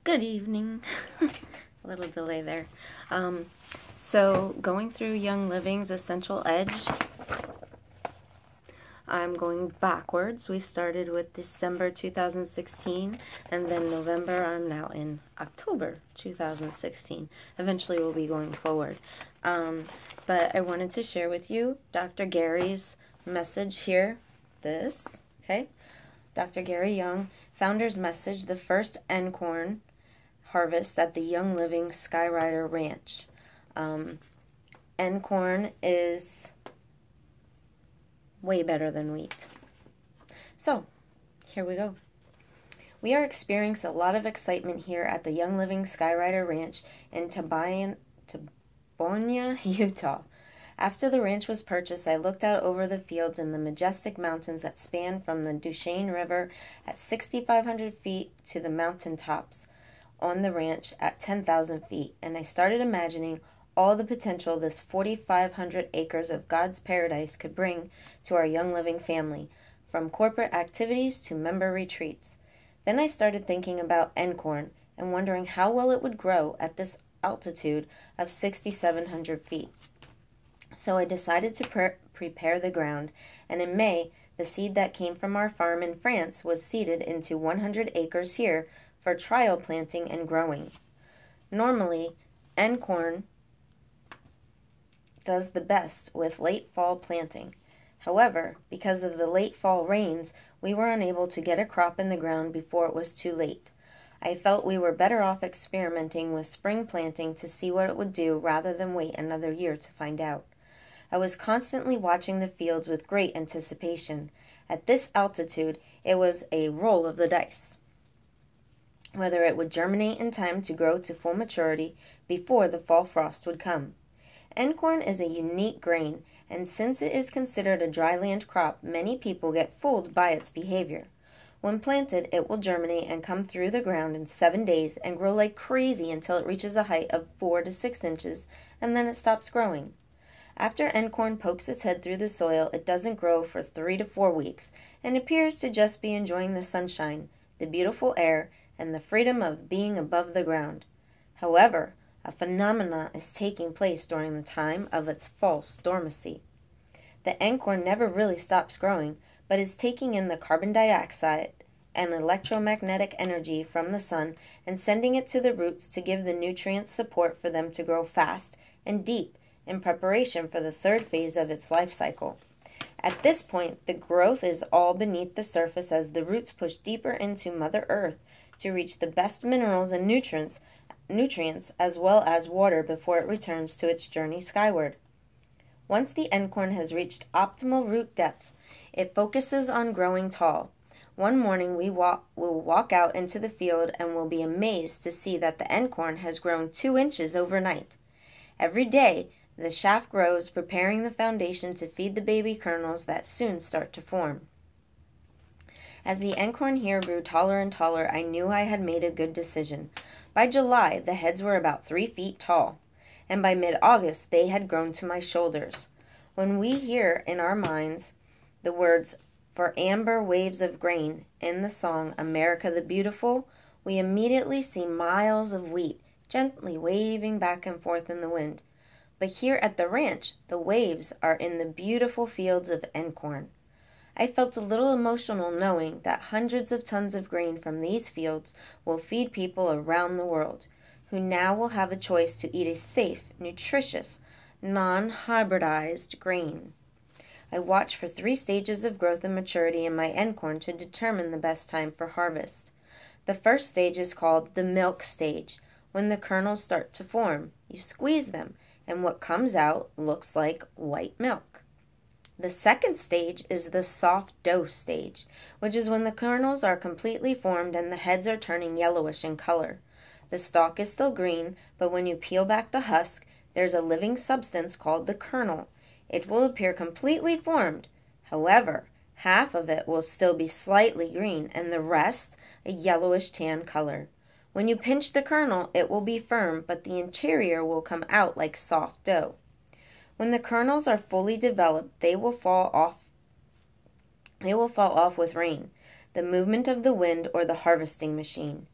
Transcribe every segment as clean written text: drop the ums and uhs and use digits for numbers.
Good evening. A little delay there. So going through Young Living's Essential Edge, I'm going backwards. We started with December 2016, and then November. I'm now in October 2016. Eventually we'll be going forward. But I wanted to share with you Dr. Gary's message here. Okay? Dr. Gary Young, founder's message, the first Einkorn Harvest at the Young Living Skyrider Ranch. Einkorn is way better than wheat. So, here we go. We are experiencing a lot of excitement here at the Young Living Skyrider Ranch in Tabonia, Utah. After the ranch was purchased, I looked out over the fields and the majestic mountains that span from the Duchesne River at 6,500 feet to the mountain tops on the ranch at 10,000 feet, and I started imagining all the potential this 4,500 acres of God's paradise could bring to our Young Living family, from corporate activities to member retreats. Then I started thinking about Einkorn and wondering how well it would grow at this altitude of 6,700 feet. So I decided to prepare the ground, and in May, the seed that came from our farm in France was seeded into 100 acres here for trial planting and growing. Normally, Einkorn does the best with late fall planting. However, because of the late fall rains, we were unable to get a crop in the ground before it was too late. I felt we were better off experimenting with spring planting to see what it would do rather than wait another year to find out. I was constantly watching the fields with great anticipation. At this altitude, it was a roll of the dice whether it would germinate in time to grow to full maturity before the fall frost would come. Einkorn is a unique grain, and since it is considered a dryland crop, many people get fooled by its behavior. When planted, it will germinate and come through the ground in 7 days and grow like crazy until it reaches a height of 4 to 6 inches, and then it stops growing. After Einkorn pokes its head through the soil, it doesn't grow for 3 to 4 weeks, and appears to just be enjoying the sunshine, the beautiful air, and the freedom of being above the ground. However, a phenomenon is taking place during the time of its false dormancy. The Einkorn never really stops growing, but is taking in the carbon dioxide and electromagnetic energy from the sun and sending it to the roots to give the nutrients support for them to grow fast and deep in preparation for the third phase of its life cycle. At this point, the growth is all beneath the surface as the roots push deeper into Mother Earth to reach the best minerals and nutrients as well as water before it returns to its journey skyward. Once the Einkorn has reached optimal root depth, it focuses on growing tall. One morning we'll walk out into the field and will be amazed to see that the Einkorn has grown 2 inches overnight. Every day, the shaft grows, preparing the foundation to feed the baby kernels that soon start to form. As the Einkorn here grew taller and taller, I knew I had made a good decision. By July, the heads were about 3 feet tall, and by mid-August, they had grown to my shoulders. When we hear in our minds the words, "For amber waves of grain," in the song America the Beautiful, we immediately see miles of wheat gently waving back and forth in the wind. But here at the ranch, the waves are in the beautiful fields of Einkorn. I felt a little emotional knowing that hundreds of tons of grain from these fields will feed people around the world, who now will have a choice to eat a safe, nutritious, non-hybridized grain. I watch for 3 stages of growth and maturity in my Einkorn to determine the best time for harvest. The first stage is called the milk stage. When the kernels start to form, you squeeze them, and what comes out looks like white milk. The second stage is the soft dough stage, which is when the kernels are completely formed and the heads are turning yellowish in color. The stalk is still green, but when you peel back the husk, there's a living substance called the kernel. It will appear completely formed. However, half of it will still be slightly green and the rest a yellowish tan color. When you pinch the kernel, it will be firm, but the interior will come out like soft dough. When the kernels are fully developed, they will fall off with rain, the movement of the wind, or the harvesting machine.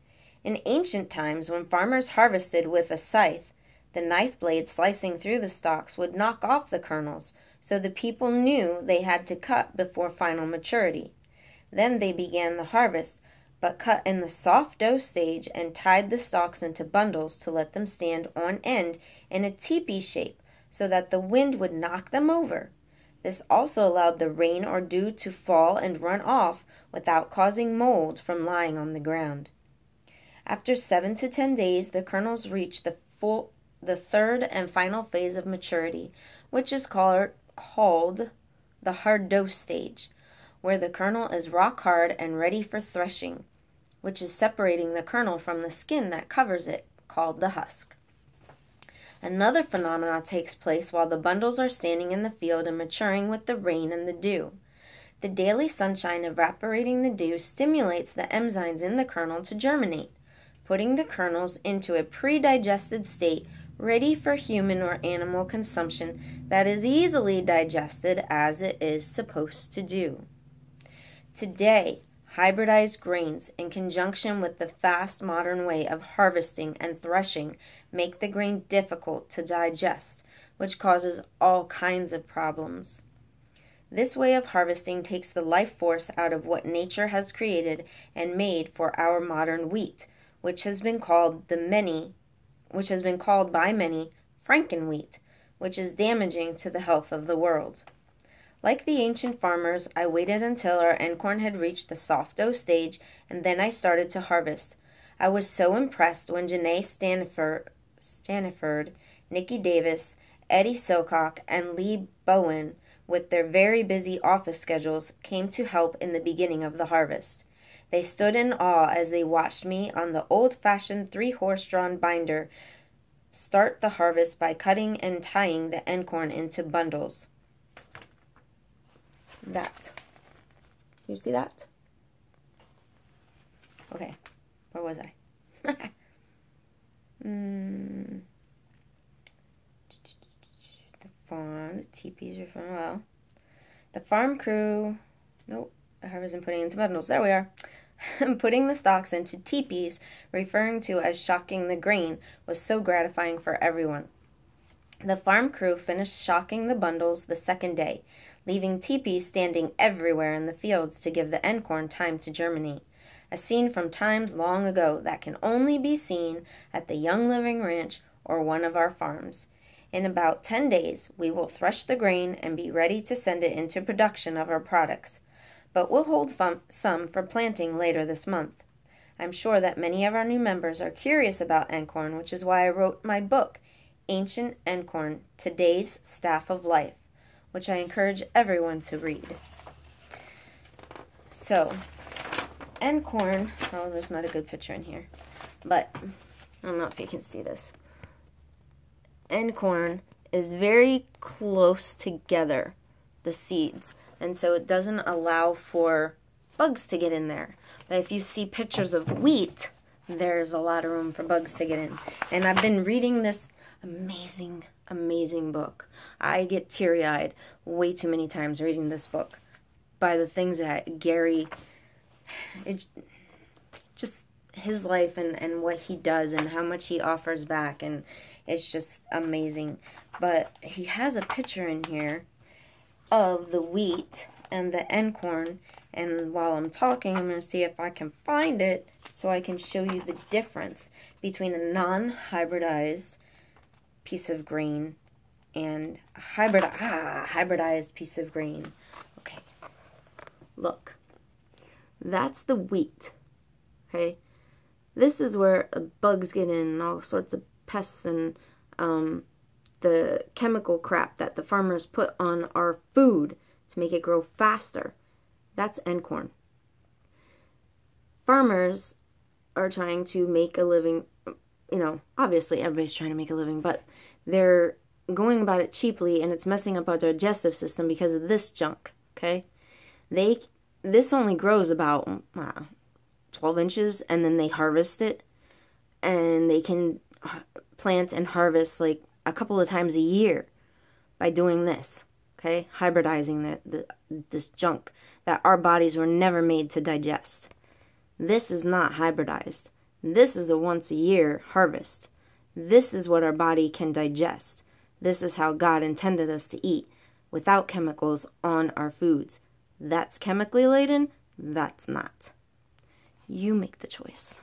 In ancient times, when farmers harvested with a scythe, the knife blade slicing through the stalks would knock off the kernels, so the people knew they had to cut before final maturity. Then they began the harvest, but cut in the soft dough stage and tied the stalks into bundles to let them stand on end in a teepee shape so that the wind would knock them over. This also allowed the rain or dew to fall and run off without causing mold from lying on the ground. After 7 to 10 days, the kernels reach the third and final phase of maturity, which is called the hard dough stage, where the kernel is rock hard and ready for threshing, which is separating the kernel from the skin that covers it, called the husk. Another phenomenon takes place while the bundles are standing in the field and maturing with the rain and the dew. The daily sunshine evaporating the dew stimulates the enzymes in the kernel to germinate, putting the kernels into a pre-digested state ready for human or animal consumption that is easily digested as it is supposed to do. Today, hybridized grains, in conjunction with the fast modern way of harvesting and threshing, make the grain difficult to digest, which causes all kinds of problems. This way of harvesting takes the life force out of what nature has created and made for our modern wheat, which has been called by many Frankenwheat, which is damaging to the health of the world. Like the ancient farmers, I waited until our einkorn had reached the soft dough stage, and then I started to harvest. I was so impressed when Janae Staniford, Nikki Davis, Eddie Silcock, and Lee Bowen, with their very busy office schedules, came to help in the beginning of the harvest. They stood in awe as they watched me on the old-fashioned 3-horse-drawn binder start the harvest by cutting and tying the einkorn into bundles. That. You see that? Okay. Where was I? The farm. The teepees are from, well. The farm crew. Nope. I wasn't putting into bundles. There we are. Putting the stalks into teepees, referring to as shocking the grain, was so gratifying for everyone. The farm crew finished shocking the bundles the second day, leaving teepees standing everywhere in the fields to give the einkorn time to germinate, a scene from times long ago that can only be seen at the Young Living Ranch or one of our farms. In about 10 days, we will thresh the grain and be ready to send it into production of our products, but we'll hold some for planting later this month. I'm sure that many of our new members are curious about einkorn, which is why I wrote my book, Ancient Einkorn, Today's Staff of Life, which I encourage everyone to read. So, einkorn, oh, there's not a good picture in here, but I don't know if you can see this. Einkorn is very close together, the seeds, and so it doesn't allow for bugs to get in there. But if you see pictures of wheat, there's a lot of room for bugs to get in. And I've been reading this amazing, amazing book. I get teary-eyed way too many times reading this book by the things that Gary, just his life and what he does and how much he offers back, and it's just amazing. But he has a picture in here of the wheat and the einkorn, and while I'm talking, I'm going to see if I can find it so I can show you the difference between a non-hybridized piece of grain and a hybridized piece of grain. Okay, look, that's the wheat, okay? This is where bugs get in and all sorts of pests and the chemical crap that the farmers put on our food to make it grow faster. That's einkorn. Farmers are trying to make a living, you know, obviously everybody's trying to make a living, but they're going about it cheaply, and it's messing up our digestive system because of this junk, okay? This only grows about 12 inches, and then they harvest it, and they can plant and harvest like a couple of times a year by doing this, okay? Hybridizing this junk that our bodies were never made to digest. This is not hybridized. This is a once-a-year harvest. This is what our body can digest. This is how God intended us to eat, without chemicals on our foods. That's chemically laden, that's not. You make the choice.